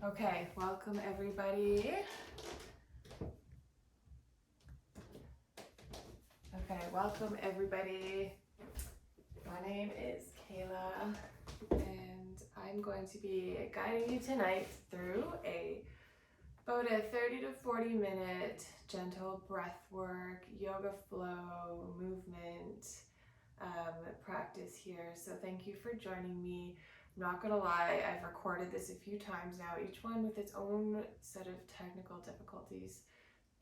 Okay, welcome everybody. My name is Kayla, and I'm going to be guiding you tonight through about a 30 to 40 minute gentle breath work, yoga flow, movement practice here. So thank you for joining me. I'm not gonna lie, I've recorded this a few times now, each one with its own set of technical difficulties,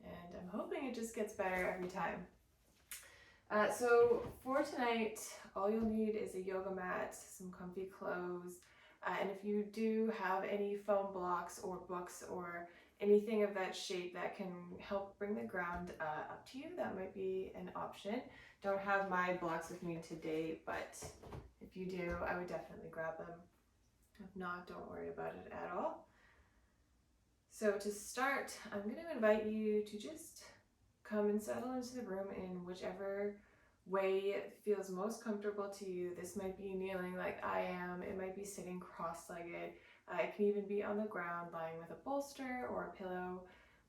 and I'm hoping it just gets better every time. So for tonight, all you'll need is a yoga mat, some comfy clothes, and if you do have any foam blocks or books or anything of that shape that can help bring the ground up to you, that might be an option. Don't have my blocks with me today, but if you do, I would definitely grab them. If not, don't worry about it at all. So to start, I'm going to invite you to just come and settle into the room in whichever way feels most comfortable to you. This might be kneeling like I am, it might be sitting cross-legged, it can even be on the ground lying with a bolster or a pillow.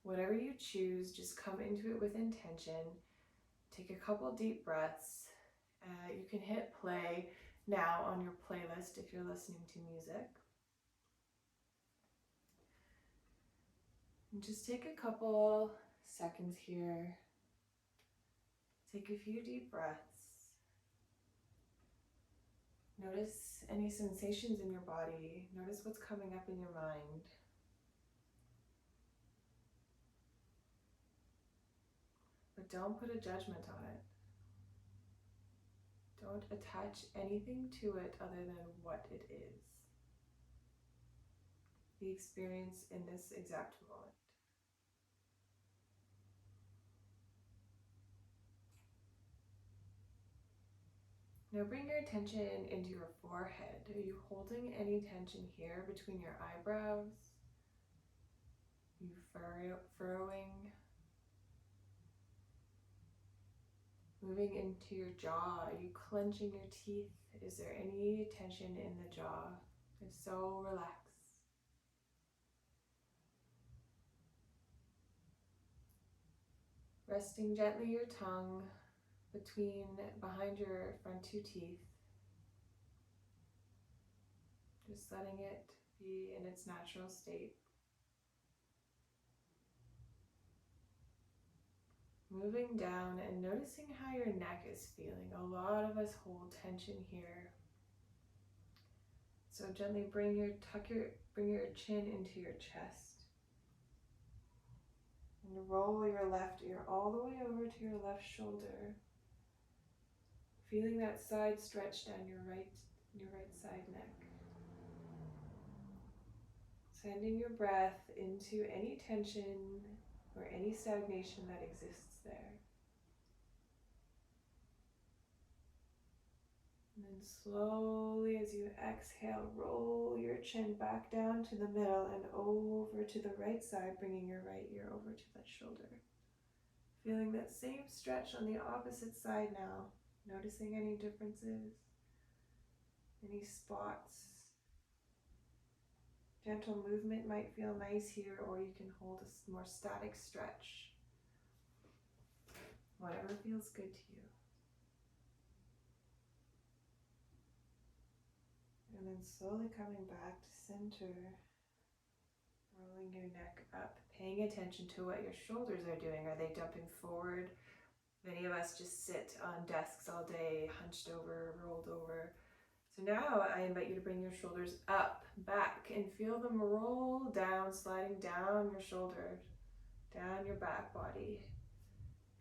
Whatever you choose, just come into it with intention. Take a couple deep breaths. You can hit play now on your playlist if you're listening to music. And just take a couple seconds here. Take a few deep breaths. Notice any sensations in your body. Notice what's coming up in your mind. But don't put a judgment on it. Don't attach anything to it other than what it is. The experience in this exact moment. Now bring your attention into your forehead. Are you holding any tension here between your eyebrows? Are you furrowing? Moving into your jaw. Are you clenching your teeth? Is there any tension in the jaw? If so, relax. Resting gently your tongue behind your front two teeth. Just letting it be in its natural state. Moving down and noticing how your neck is feeling. A lot of us hold tension here. So gently bring your chin into your chest. And roll your left ear all the way over to your left shoulder. Feeling that side stretch down your right side neck. Sending your breath into any tension or any stagnation that exists there. And then slowly, as you exhale, roll your chin back down to the middle and over to the right side, bringing your right ear over to that shoulder. Feeling that same stretch on the opposite side now. Noticing any differences, any spots. Gentle movement might feel nice here, or you can hold a more static stretch. Whatever feels good to you. And then slowly coming back to center, rolling your neck up, paying attention to what your shoulders are doing. Are they dumping forward? Many of us just sit on desks all day, hunched over, rolled over. So now I invite you to bring your shoulders up, back, and feel them roll down, sliding down your shoulders, down your back body.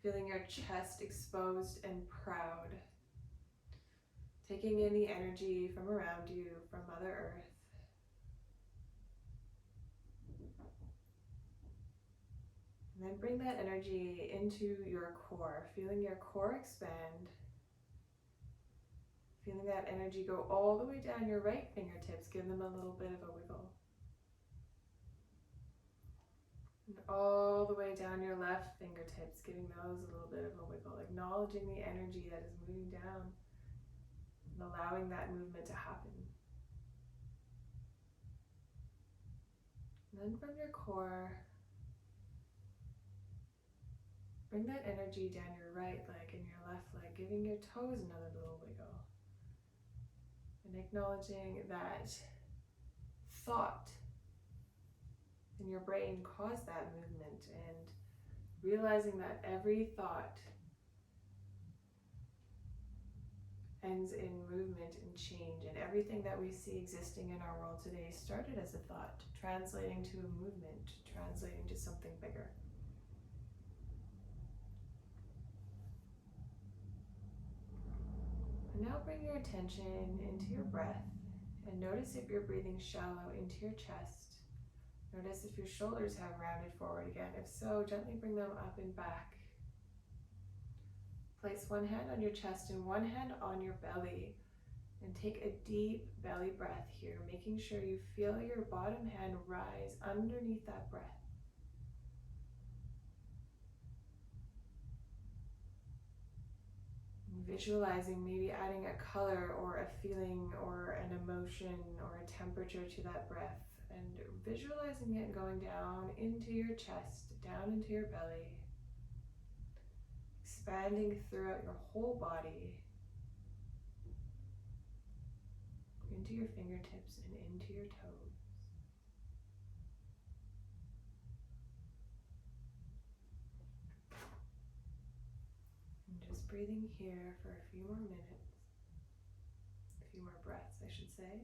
Feeling your chest exposed and proud. Taking in the energy from around you, from Mother Earth. And then bring that energy into your core, feeling your core expand. Feeling that energy go all the way down your right fingertips, give them a little bit of a wiggle. And all the way down your left fingertips, giving those a little bit of a wiggle, acknowledging the energy that is moving down and allowing that movement to happen. And then from your core, bring that energy down your right leg and your left leg, giving your toes another little wiggle. And acknowledging that thought in your brain caused that movement, and realizing that every thought ends in movement and change, and everything that we see existing in our world today started as a thought, translating to a movement, translating to something bigger. And now bring your attention into your breath and notice if you're breathing shallow into your chest. Notice if your shoulders have rounded forward again. If so, gently bring them up and back. Place one hand on your chest and one hand on your belly, and take a deep belly breath here, making sure you feel your bottom hand rise underneath that breath. Visualizing maybe adding a color or a feeling or an emotion or a temperature to that breath, and visualizing it going down into your chest, down into your belly, expanding throughout your whole body, into your fingertips and into your toes. And just breathing here for a few more minutes, a few more breaths, I should say.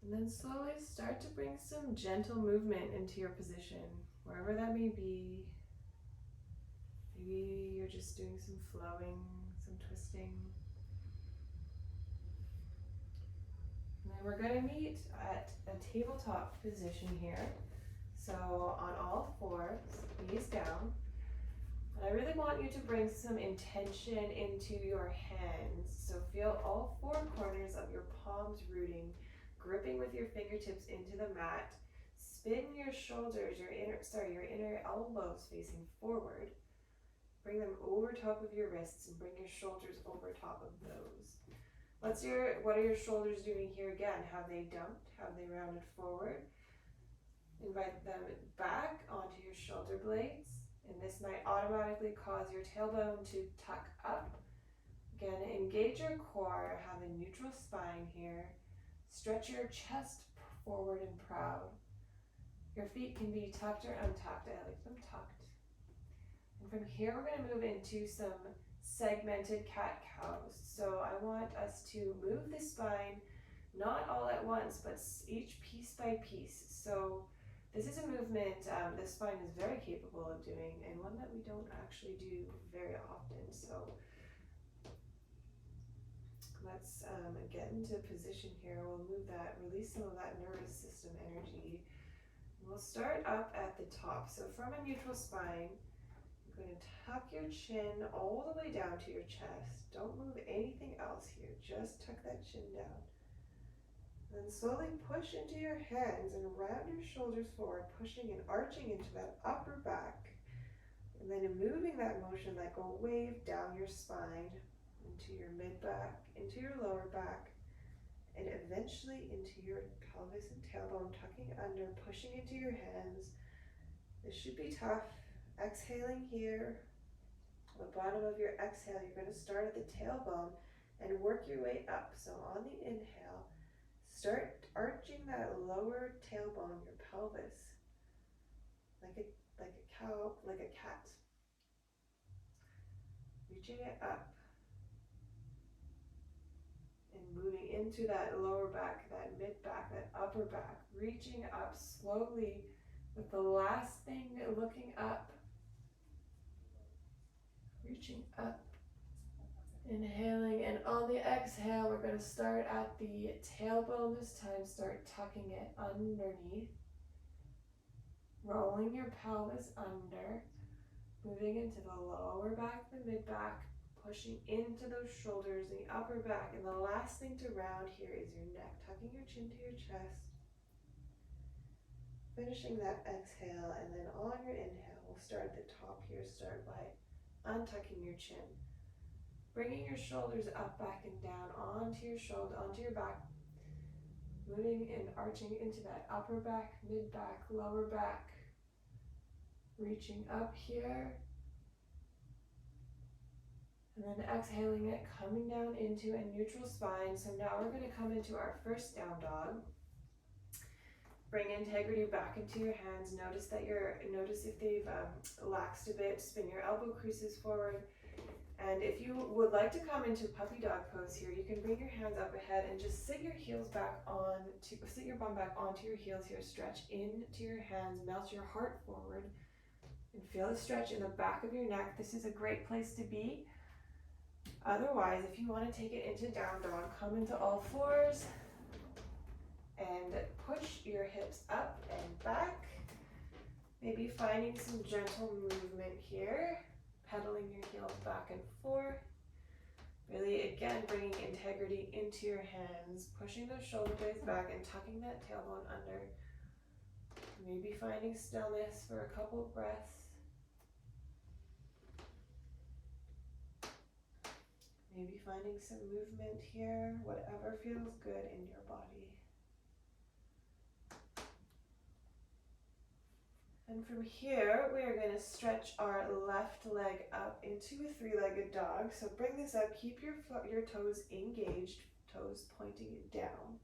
And then slowly start to bring some gentle movement into your position, wherever that may be. Maybe you're just doing some flowing, some twisting. And then we're going to meet at a tabletop position here. So on all fours, knees down. And I really want you to bring some intention into your hands. So feel all four corners of your palms rooting, gripping with your fingertips into the mat. Spin your shoulders, your inner elbows facing forward. Bring them over top of your wrists and bring your shoulders over top of those. What are your shoulders doing here again? Have they dumped? Have they rounded forward? Invite them back onto your shoulder blades. And this might automatically cause your tailbone to tuck up. Again, engage your core, have a neutral spine here. Stretch your chest forward and proud. Your feet can be tucked or untucked. I like them tucked. And from here, we're going to move into some segmented cat-cows. So I want us to move the spine, not all at once, but each piece by piece. So this is a movement the spine is very capable of doing, and one that we don't actually do very often. So let's get into position here. We'll move that, release some of that nervous system energy. We'll start up at the top. So from a neutral spine, you're going to tuck your chin all the way down to your chest. Don't move anything else here. Just tuck that chin down. Then slowly push into your hands and round your shoulders forward, pushing and arching into that upper back. And then moving that motion like a wave down your spine, into your mid-back, into your lower back, and eventually into your pelvis and tailbone, tucking under, pushing into your hands. This should be tough. Exhaling here. On the bottom of your exhale, you're going to start at the tailbone and work your way up. So on the inhale, start arching that lower tailbone, your pelvis, like a cow, like a cat. Reaching it up and moving into that lower back, that mid back, that upper back, reaching up slowly with the last thing looking up, reaching up. Inhaling, and on the exhale, we're going to start at the tailbone this time. Start tucking it underneath. Rolling your pelvis under. Moving into the lower back, the mid back. Pushing into those shoulders, the upper back. And the last thing to round here is your neck. Tucking your chin to your chest. Finishing that exhale, and then on your inhale, we'll start at the top here. Start by untucking your chin. Bringing your shoulders up, back, and down onto your shoulder, onto your back. moving and arching into that upper back, mid back, lower back, reaching up here, and then exhaling it, coming down into a neutral spine. So now we're going to come into our first down dog. Bring integrity back into your hands. Notice if they've laxed a bit. Spin your elbow creases forward. And if you would like to come into puppy dog pose here, you can bring your hands up ahead and just sit your bum back onto your heels here. Stretch into your hands, melt your heart forward, and feel the stretch in the back of your neck. This is a great place to be. Otherwise, if you want to take it into down dog, come into all fours and push your hips up and back. Maybe finding some gentle movement here. Pedaling your heels back and forth. Really, again, bringing integrity into your hands, pushing those shoulder blades back and tucking that tailbone under. Maybe finding stillness for a couple of breaths. Maybe finding some movement here, whatever feels good in your body. And from here, we are going to stretch our left leg up into a three-legged dog. So bring this up, keep your toes engaged, toes pointing down.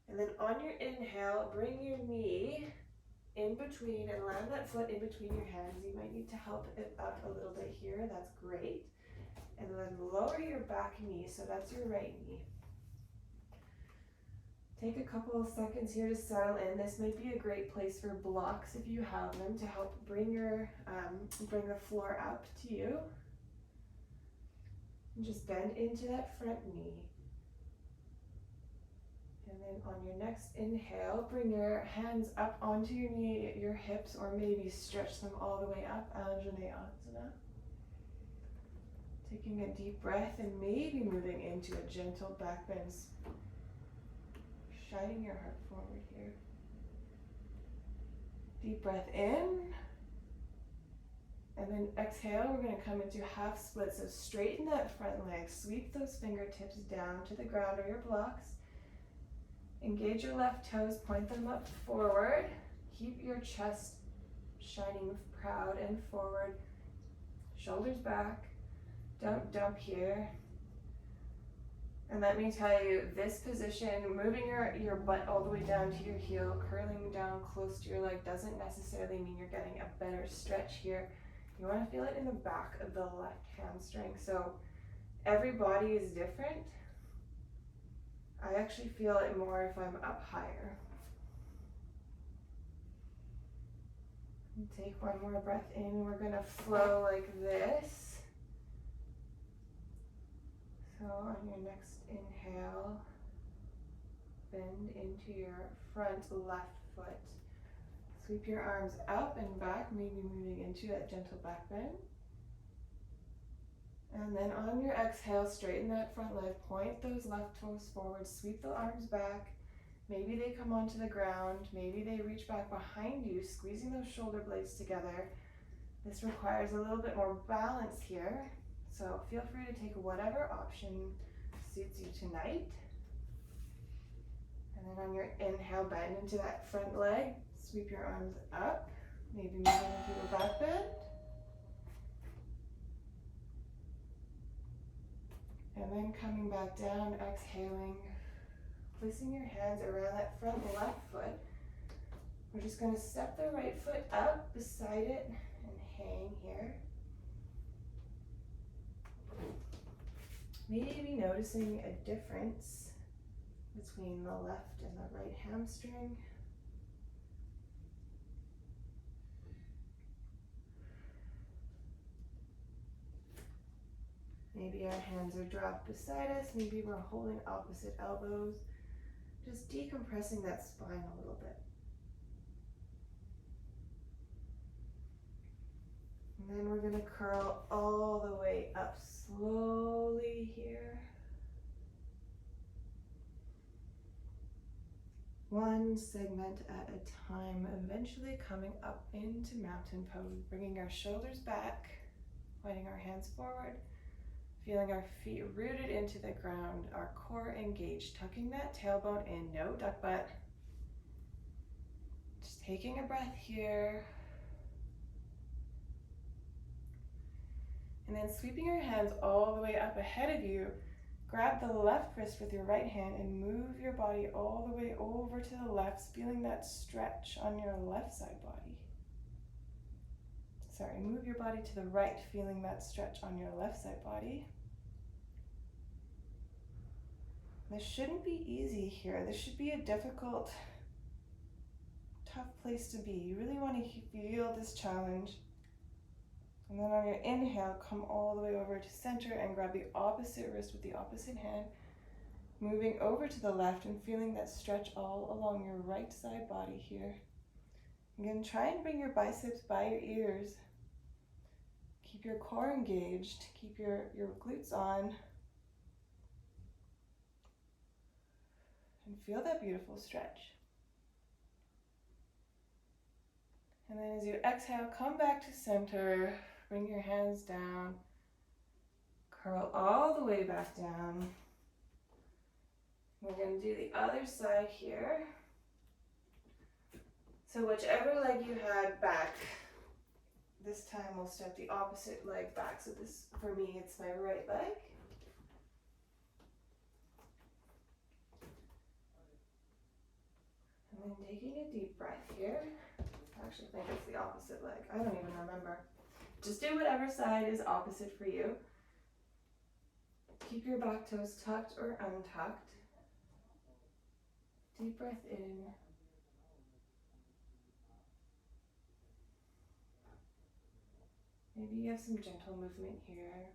And then on your inhale, bring your knee in between and land that foot in between your hands. You might need to help it up a little bit here, that's great. And then lower your back knee, so that's your right knee. Take a couple of seconds here to settle in. This might be a great place for blocks if you have them to help bring the floor up to you. And just bend into that front knee. And then on your next inhale, bring your hands up onto your knee, your hips, or maybe stretch them all the way up. Anjaneyasana. Taking a deep breath and maybe moving into a gentle back bend. Shining your heart forward here. Deep breath in. And then exhale, we're going to come into half split. So straighten that front leg. Sweep those fingertips down to the ground or your blocks. Engage your left toes. Point them up forward. Keep your chest shining proud and forward. Shoulders back. Don't dump here. And let me tell you, this position, moving your butt all the way down to your heel, curling down close to your leg doesn't necessarily mean you're getting a better stretch here. You want to feel it in the back of the left hamstring. So every body is different. I actually feel it more if I'm up higher. And take one more breath in. We're going to flow like this. So on your next inhale, bend into your front left foot. Sweep your arms up and back, maybe moving into that gentle back bend. And then on your exhale, straighten that front leg, point those left toes forward, sweep the arms back. Maybe they come onto the ground, maybe they reach back behind you, squeezing those shoulder blades together. This requires a little bit more balance here. So feel free to take whatever option suits you tonight. And then on your inhale, bend into that front leg. Sweep your arms up, maybe moving into a back bend. And then coming back down, exhaling, placing your hands around that front left foot. We're just going to step the right foot up beside it and hang here. Maybe noticing a difference between the left and the right hamstring. Maybe our hands are dropped beside us. Maybe we're holding opposite elbows. Just decompressing that spine a little bit. And then we're going to curl all the way up slowly here. One segment at a time, eventually coming up into mountain pose, bringing our shoulders back, pointing our hands forward, Feeling our feet rooted into the ground, our core engaged, tucking that tailbone in, no duck butt. Just taking a breath here. And then sweeping your hands all the way up ahead of you. Grab the left wrist with your right hand and move your body all the way over to the left, feeling that stretch on your left side body. Sorry, move your body to the right, feeling that stretch on your left side body. This shouldn't be easy here. This should be a difficult, tough place to be. You really want to feel this challenge. And then on your inhale, come all the way over to center and grab the opposite wrist with the opposite hand, moving over to the left and feeling that stretch all along your right side body here. Again, try and bring your biceps by your ears. Keep your core engaged, keep your glutes on. And feel that beautiful stretch. And then as you exhale, come back to center. Bring your hands down. Curl all the way back down. We're going to do the other side here. So whichever leg you had back, this time we'll step the opposite leg back. So this, for me, it's my right leg. And then taking a deep breath here. I actually think it's the opposite leg. I don't even remember. Just do whatever side is opposite for you. Keep your back toes tucked or untucked. Deep breath in. Maybe you have some gentle movement here.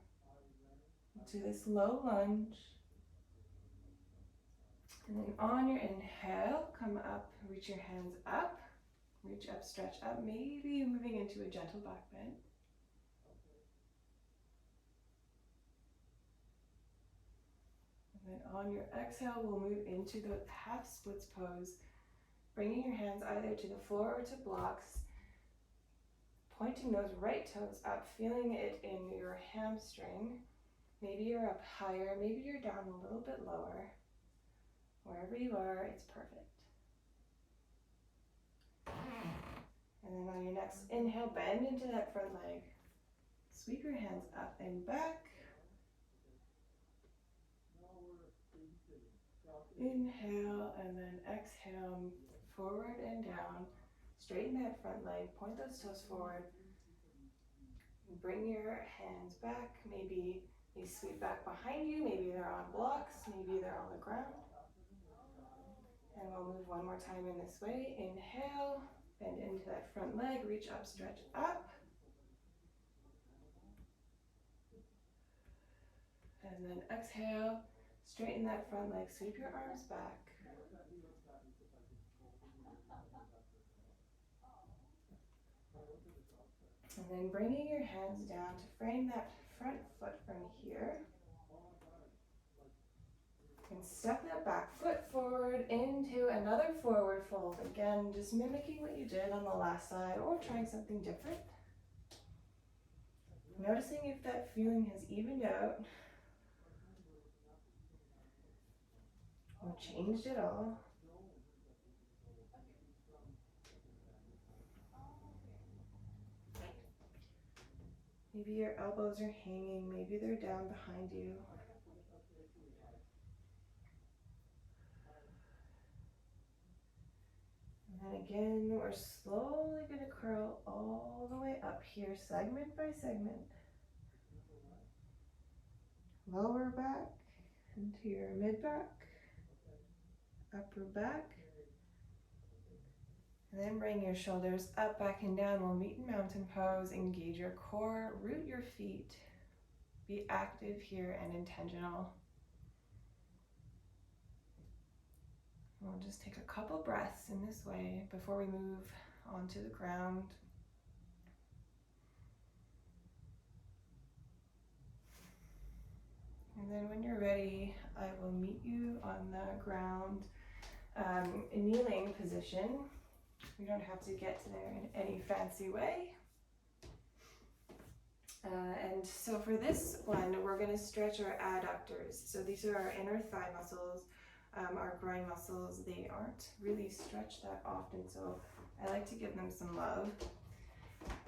Do this low lunge. And then on your inhale, come up, reach your hands up. Reach up, stretch up, maybe moving into a gentle back bend. And then on your exhale, we'll move into the half splits pose, bringing your hands either to the floor or to blocks, pointing those right toes up, feeling it in your hamstring. Maybe you're up higher, maybe you're down a little bit lower. Wherever you are, it's perfect. And then on your next inhale, bend into that front leg. Sweep your hands up and back. Inhale and then exhale, forward and down. Straighten that front leg, point those toes forward. Bring your hands back. Maybe they sweep back behind you. Maybe they're on blocks. Maybe they're on the ground. And we'll move one more time in this way. Inhale, bend into that front leg, reach up, stretch up. And then exhale, straighten that front leg, sweep your arms back. And then bringing your hands down to frame that front foot from here. And step that back foot forward into another forward fold. Again, just mimicking what you did on the last side or trying something different. Noticing if that feeling has evened out or changed at all. Maybe your elbows are hanging, maybe they're down behind you. And then again, we're slowly going to curl all the way up here, segment by segment. Lower back into your mid back, upper back. And then bring your shoulders up, back, and down. We'll meet in mountain pose. Engage your core, root your feet. Be active here and intentional. We'll just take a couple breaths in this way before we move onto the ground. And then when you're ready, I will meet you on the ground, in kneeling position. You don't have to get to there in any fancy way. And so for this one, we're going to stretch our adductors. So these are our inner thigh muscles, our groin muscles. They aren't really stretched that often, so I like to give them some love.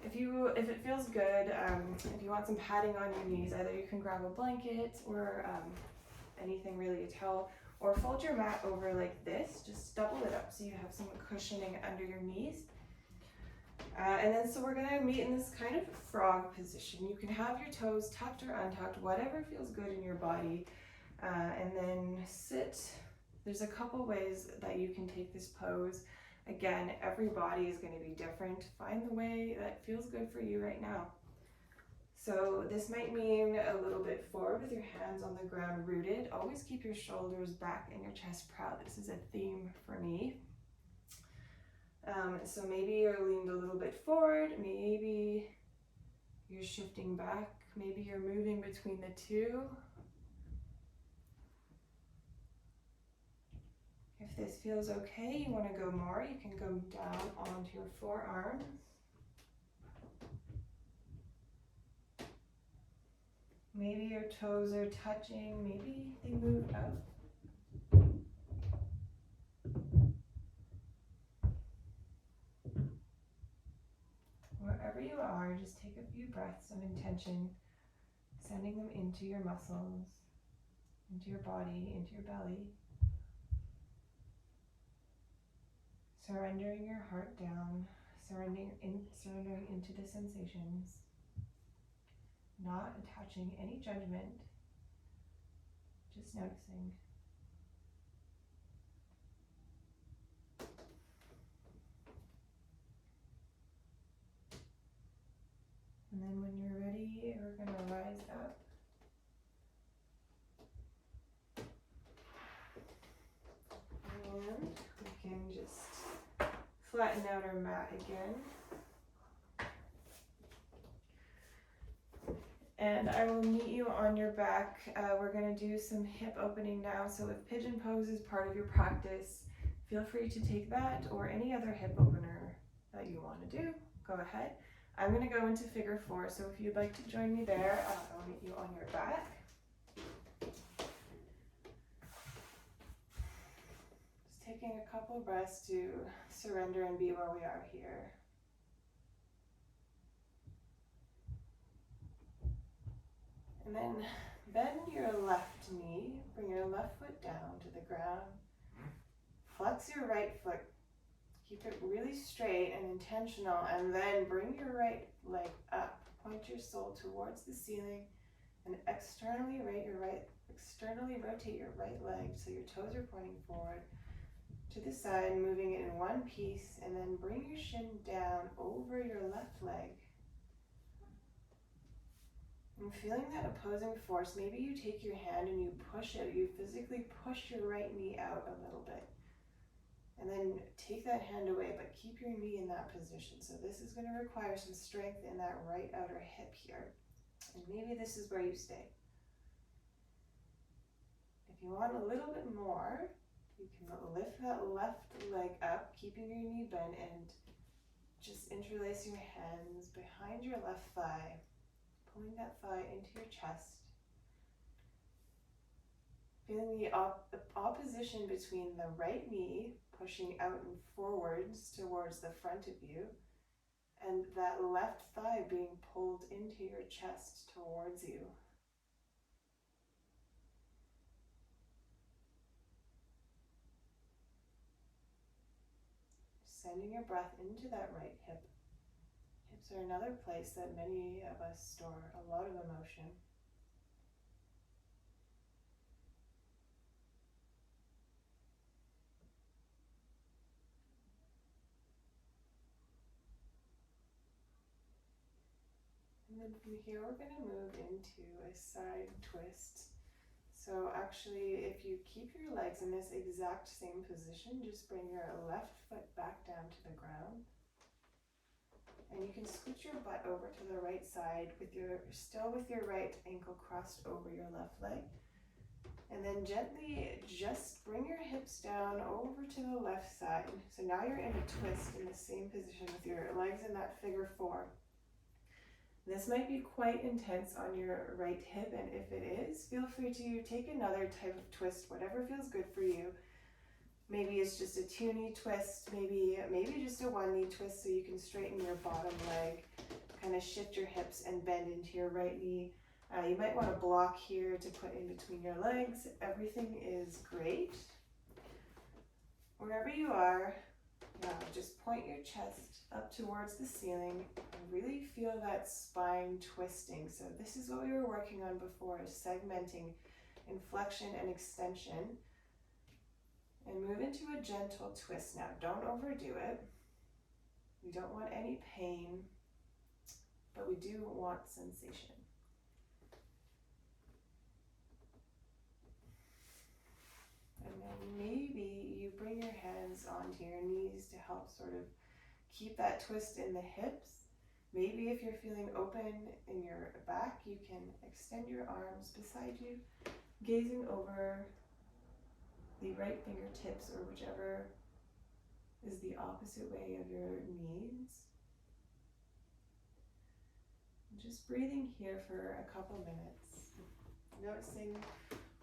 If it feels good, if you want some padding on your knees, either you can grab a blanket or anything really, a towel, or fold your mat over like this. Just double it up so you have some cushioning under your knees. And then so we're gonna meet in this kind of frog position. You can have your toes tucked or untucked, whatever feels good in your body. And then sit. There's a couple ways that you can take this pose. Again, every body is going to be different. Find the way that feels good for you right now. So this might mean a little bit forward with your hands on the ground rooted. Always keep your shoulders back and your chest proud. This is a theme for me. So maybe you're leaned a little bit forward. Maybe you're shifting back. Maybe you're moving between the two. If this feels okay, you want to go more, you can go down onto your forearms. Maybe your toes are touching, maybe they move up. Wherever you are, just take a few breaths of intention, sending them into your muscles, into your body, into your belly. Surrendering your heart down, surrendering into the sensations, not attaching any judgment, just noticing. And then when you're ready, we're going to rise up. And we can just flatten out our mat again. And I will meet you on your back. We're going to do some hip opening now. So if pigeon pose is part of your practice, feel free to take that or any other hip opener that you want to do. Go ahead. I'm going to go into figure 4. So if you'd like to join me there, I'll meet you on your back. Just taking a couple breaths to surrender and be where we are here. And then bend your left knee, bring your left foot down to the ground. Flex your right foot. Keep it really straight and intentional, and then bring your right leg up. Point your sole towards the ceiling and externally rotate your right leg so your toes are pointing forward to the side, moving it in one piece, and then bring your shin down over your left leg. And feeling that opposing force, maybe you take your hand and you push it, you physically push your right knee out a little bit. And then take that hand away, but keep your knee in that position. So this is going to require some strength in that right outer hip here. And maybe this is where you stay. If you want a little bit more, you can lift that left leg up, keeping your knee bent, and just interlace your hands behind your left thigh, pulling that thigh into your chest. Feeling the opposition between the right knee pushing out and forwards towards the front of you, and that left thigh being pulled into your chest towards you. Sending your breath into that right hip. Hips are another place that many of us store a lot of emotion. And then from here, we're going to move into a side twist. So actually, if you keep your legs in this exact same position, just bring your left foot back down to the ground. And you can scoot your butt over to the right side still with your right ankle crossed over your left leg. And then gently just bring your hips down over to the left side. So now you're in a twist in the same position with your legs in that figure 4. This might be quite intense on your right hip, and if it is, feel free to take another type of twist, whatever feels good for you. Maybe it's just a 2-knee twist, maybe just a 1-knee twist so you can straighten your bottom leg, kind of shift your hips and bend into your right knee. You might want a block here to put in between your legs. Everything is great. Wherever you are, now just point your chest up towards the ceiling and really feel that spine twisting. So this is what we were working on before, segmenting inflection and extension. And move into a gentle twist now. Don't overdo it. We don't want any pain, but we do want sensation. And then maybe you bring your hands onto your knees to help sort of keep that twist in the hips. Maybe if you're feeling open in your back, you can extend your arms beside you, gazing over the right fingertips or whichever is the opposite way of your knees. Just breathing here for a couple minutes, noticing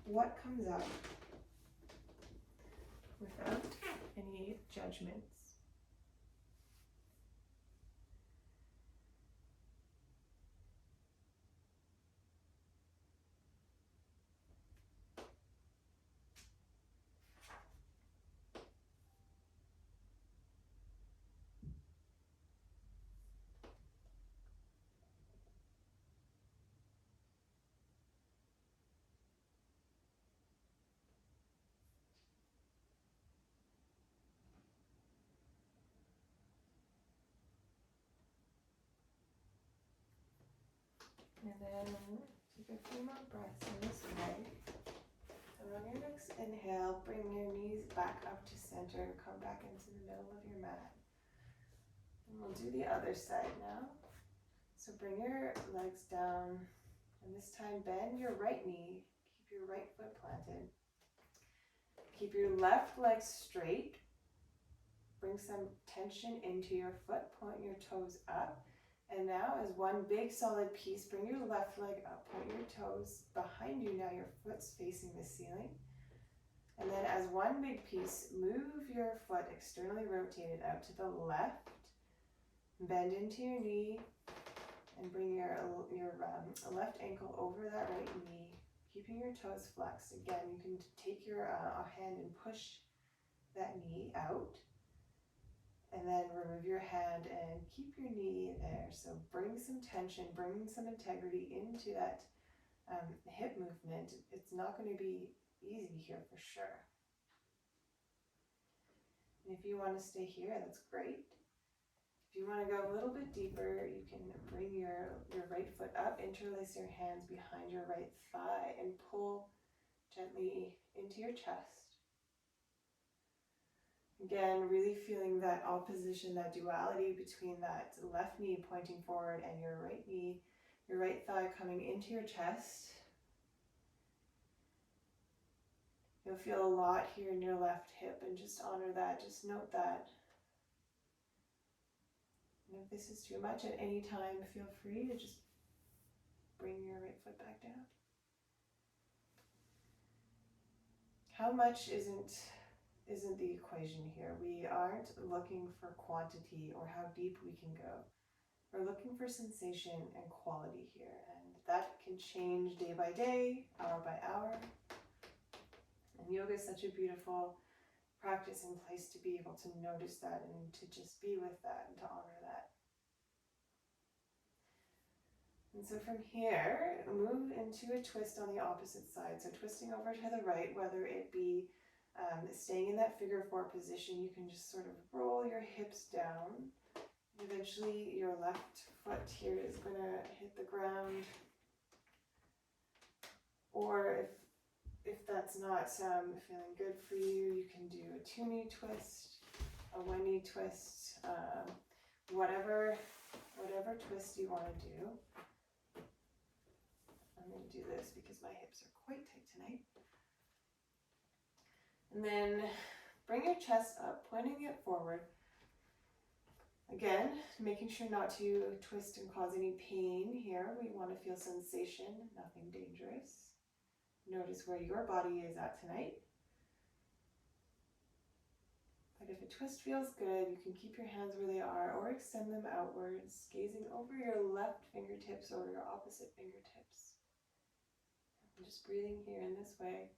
what comes up without any judgments. And then take a few more breaths in this way. And on your next inhale, bring your knees back up to center. Come back into the middle of your mat. And we'll do the other side now. So bring your legs down. And this time bend your right knee. Keep your right foot planted. Keep your left leg straight. Bring some tension into your foot. Point your toes up. And now as one big solid piece, bring your left leg up, point your toes behind you. Now your foot's facing the ceiling. And then as one big piece, move your foot externally rotated out to the left. Bend into your knee and bring your left ankle over that right knee, keeping your toes flexed. Again, you can take your hand and push that knee out. And then remove your hand and keep your knee there. So bring some tension, bring some integrity into that hip movement. It's not going to be easy here for sure. And if you want to stay here, that's great. If you want to go a little bit deeper, you can bring your right foot up, interlace your hands behind your right thigh, and pull gently into your chest. Again, really feeling that opposition, that duality between that left knee pointing forward and your right knee, your right thigh coming into your chest. You'll feel a lot here in your left hip, and just honor that, just note that. And if this is too much at any time, feel free to just bring your right foot back down. How much isn't the equation here. We aren't looking for quantity or how deep we can go. We're looking for sensation and quality here, and that can change day by day, hour by hour. And yoga is such a beautiful practice and place to be able to notice that and to just be with that and to honor that. And so from here, move into a twist on the opposite side. So twisting over to the right, whether it be staying in that figure 4 position, you can just sort of roll your hips down. Eventually your left foot here is going to hit the ground. Or if that's not feeling good for you, you can do a 2-knee twist, a 1-knee twist, whatever twist you want to do. I'm going to do this because my hips are quite tight tonight. And then bring your chest up, pointing it forward. Again, making sure not to twist and cause any pain here. We want to feel sensation, nothing dangerous. Notice where your body is at tonight. But if a twist feels good, you can keep your hands where they are or extend them outwards, gazing over your left fingertips or your opposite fingertips. And just breathing here in this way.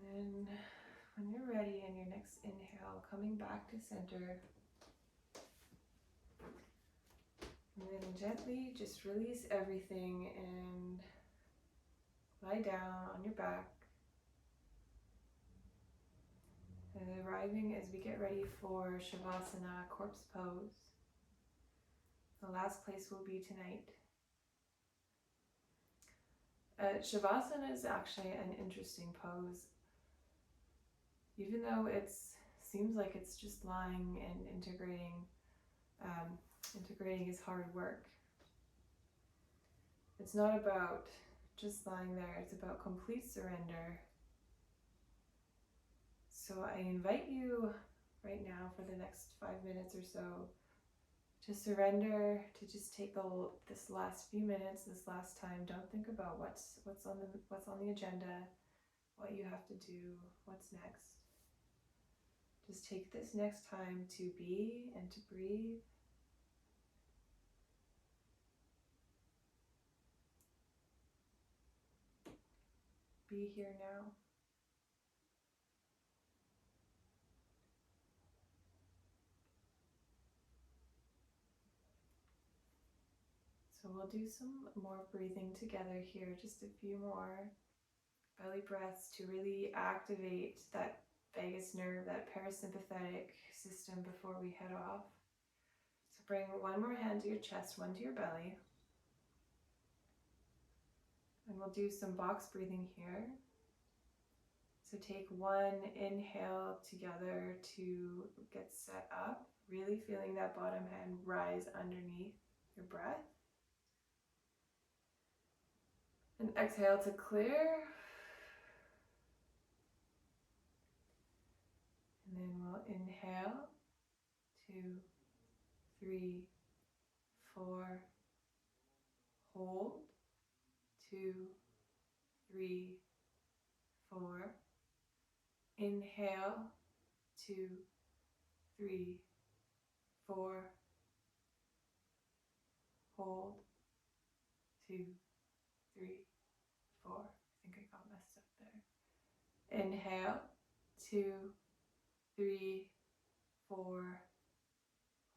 And then when you're ready in your next inhale, coming back to center. And then gently just release everything and lie down on your back. And arriving as we get ready for Shavasana, corpse pose. The last place we'll be tonight. Shavasana is actually an interesting pose. Even though it seems like it's just lying and integrating is hard work. It's not about just lying there, it's about complete surrender. So I invite you right now for the next 5 minutes or so to surrender, to just take this last few minutes, this last time. Don't think about what's on the agenda, what you have to do, what's next. Just take this next time to be and to breathe. Be here now. So we'll do some more breathing together here, just a few more belly breaths to really activate that vagus nerve, that parasympathetic system before we head off. So bring one more hand to your chest, one to your belly. And we'll do some box breathing here. So take one inhale together to get set up, really feeling that bottom hand rise underneath your breath. And exhale to clear. And then we'll inhale, 2, 3, 4, hold, 2, 3, 4, inhale, 2, 3, 4, hold, 2, 3, 4. I think I got messed up there. Inhale, 2, 3, 4,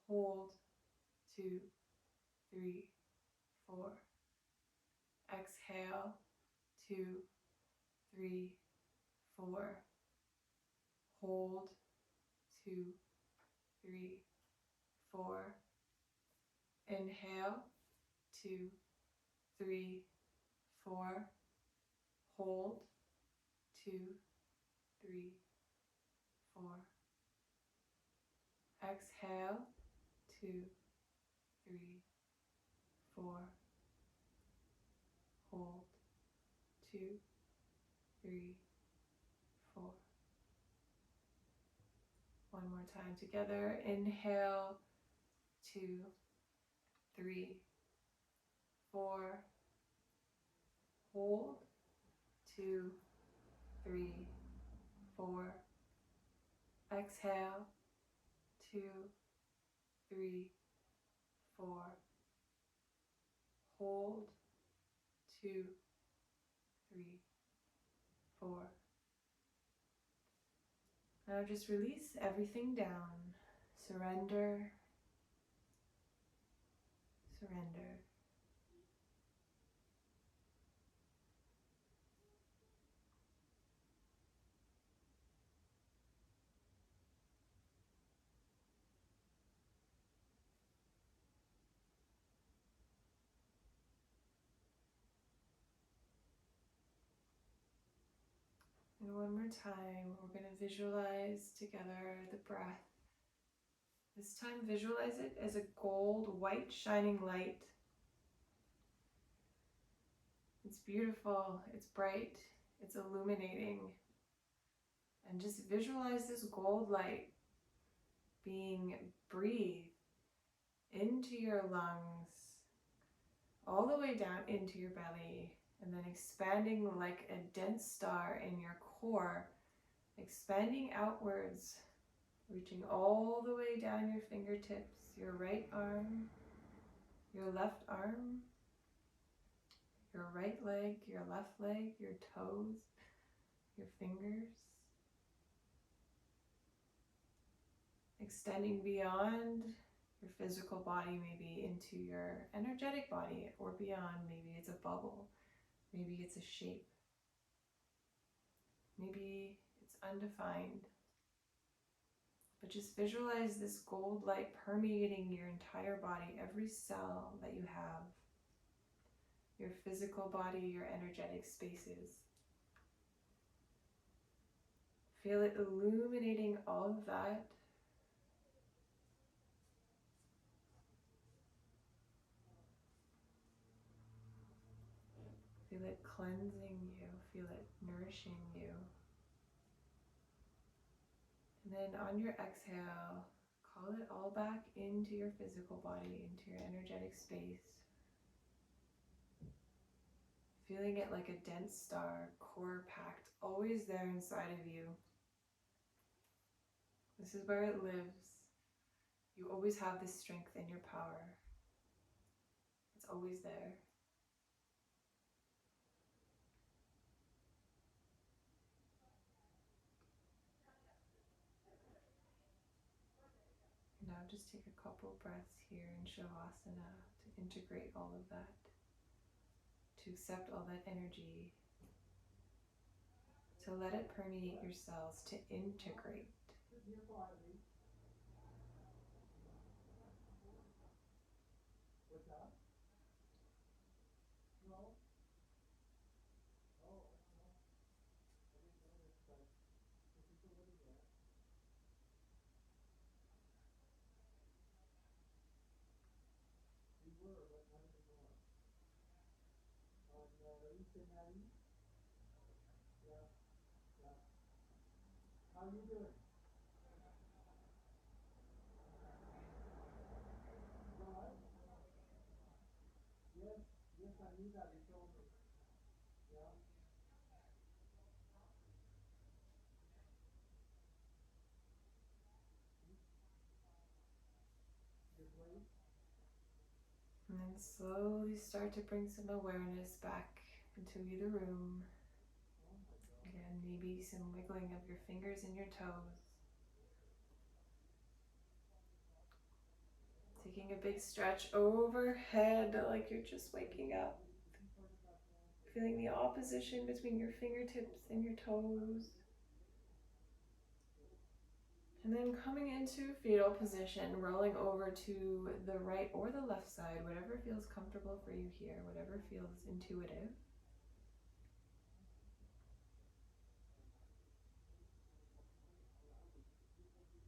hold, 2, 3, 4. Exhale, 2, 3, 4. Hold, 2, 3, 4. Inhale, 2, 3, 4. Hold, 2, 3, 4. Exhale, 2, 3, 4. Hold, 2, 3, 4. One more time together. Inhale, 2, 3, 4. Hold, 2, 3, 4. Exhale, 2, 3, 4. Hold, 2, 3, 4. Now just release everything down. Surrender, surrender. And one more time, we're going to visualize together the breath. This time, visualize it as a gold, white, shining light. It's beautiful, it's bright, it's illuminating. And just visualize this gold light being breathed into your lungs, all the way down into your belly, and then expanding like a dense star in your core, expanding outwards, reaching all the way down your fingertips, your right arm, your left arm, your right leg, your left leg, your toes, your fingers, extending beyond your physical body, maybe into your energetic body, or beyond. Maybe it's a bubble, maybe it's a shape, maybe it's undefined. But just visualize this gold light permeating your entire body, every cell that you have, your physical body, your energetic spaces. Feel it illuminating all of that. Feel it cleansing you, feel it nourishing you. And then on your exhale, call it all back into your physical body, into your energetic space. Feeling it like a dense star, core packed, always there inside of you. This is where it lives. You always have this strength in your power. It's always there. And now just take a couple breaths here in Shavasana to integrate all of that, to accept all that energy, to let it permeate your cells, to integrate. And then slowly start to bring some awareness back into either room. Again, maybe some wiggling of your fingers and your toes. Taking a big stretch overhead like you're just waking up. Feeling the opposition between your fingertips and your toes. And then coming into fetal position, rolling over to the right or the left side, whatever feels comfortable for you here, whatever feels intuitive.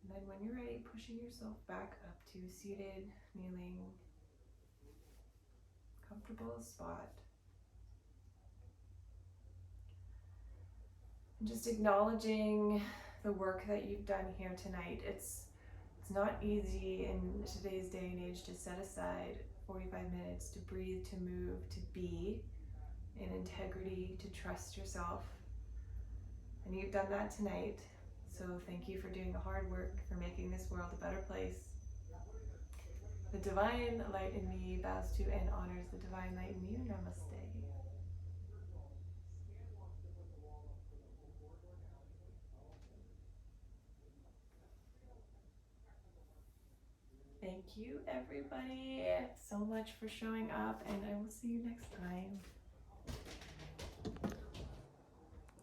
And then when you're ready, pushing yourself back up to seated, kneeling, comfortable spot. And just acknowledging the work that you've done here tonight. It's not easy in today's day and age to set aside 45 minutes to breathe, to move, to be in integrity, to trust yourself. And you've done that tonight. So thank you for doing the hard work, for making this world a better place. The divine light in me bows to and honors the divine light in you. Namaste. Thank you, everybody, so much for showing up, and I will see you next time.